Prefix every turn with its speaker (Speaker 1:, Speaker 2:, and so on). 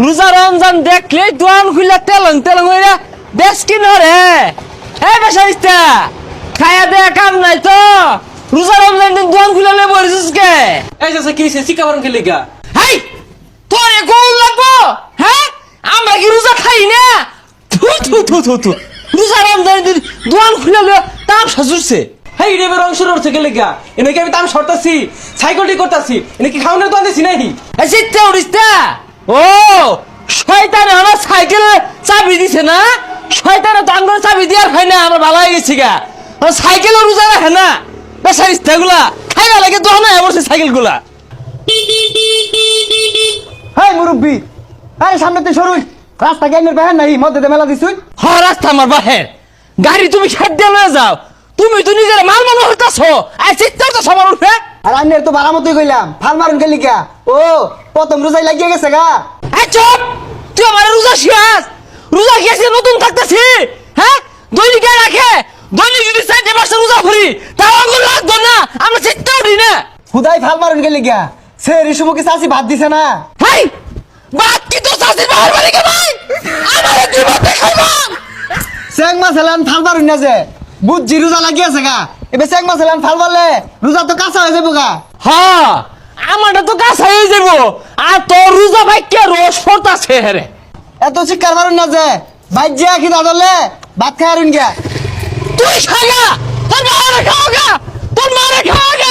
Speaker 1: রোজা রমজান দেখলে দোয়ান খুলে তেলং তেলং হইরা বেশ কি নরে এ বেশাইস্তা খায়া দে কাম নাই তো রোজা রমজান দিন দোয়ান খুলে লে বলিস কে
Speaker 2: এই যে কি হইছে শিকা বরং খেলে গা
Speaker 1: হেই তোরে কোন লাগবো হ্যাঁ আমরা কি রোজা খাই না থু থু থু থু থু রোজা রমজান দিন দোয়ান খুলে লে তাম সাজুরছে
Speaker 2: হেই রে বের অংশ রতে গেলে গা এনে কি আমি তাম শর্তাছি সাইকেলটি করতাছি এনে কি খাওনের তো আনছি নাই
Speaker 1: এ চিত্তে উড়িস্তা ও শয়তানে আমার সাইকেলে চাবি দিছে না শয়তানে তো আঙ্গুলে চাবি দিয়ার হয় না আমার ভালো হয়ে গেছি গা আমার সাইকেলও রোজা রাখে না বেসারিস্তা গুলা খাইবা লাগে দোহানা এমরছে সাইকেল গুলা
Speaker 3: হাই মুরব্বি আরে সামনে তো সরুই রাস্তা জ্ঞানের বাহার নাই মধ্যে মেলা দিছুই
Speaker 1: হ রাস্তা আমার বাহের গাড়ি তুমি খেট দিয়ে লয়ে যাও তুমি তো নিজের মাল মনে হইতাছো আর চিত্তার তো সবার উঠে
Speaker 3: আর আন্নের তো ভাড়া মতোই কইলাম ফাল মারুন গেলি গা ও প্রথম রোজাই লাগিয়ে গেছে গা
Speaker 1: এই চুপ তুই আমার রোজা শিয়াস রোজা খেয়েছি নতুন থাকতেছি হ্যাঁ দৈনিক রাখে দৈনিক যদি 4 মাস রোজা ভরি তাও আগুন লাগতো না আমরা চিত্তা উঠি না
Speaker 3: হুদাই ফাল মারুন গেলি গা সে রিসুমুকে চাষি ভাত দিছে না
Speaker 1: হেই বাদ কি তো চাষির বাহার বাড়ি কে ভাই আমার জীবন দেখাইবাম
Speaker 3: চেং মাছ হেলান ফাল মারুন না যে বুঝছি রোজা লাগিয়েছে গা এবার চেং মাছ হেলান ফাল মারলে রোজা তো কাঁচা হয়ে যাবো গা
Speaker 1: হ্যাঁ আমারটা তো কাছে হয়ে যাব আর তোর রোজা ভাই কে রোজ পড়তাছে হেরে
Speaker 3: এত শিকার মারুন না যে বাইর যে কি দাদলে ভাত খাই আরুন গা
Speaker 1: তুই খাগা তোর মারে খাওয়াগা তোর মারে খাওয়াগা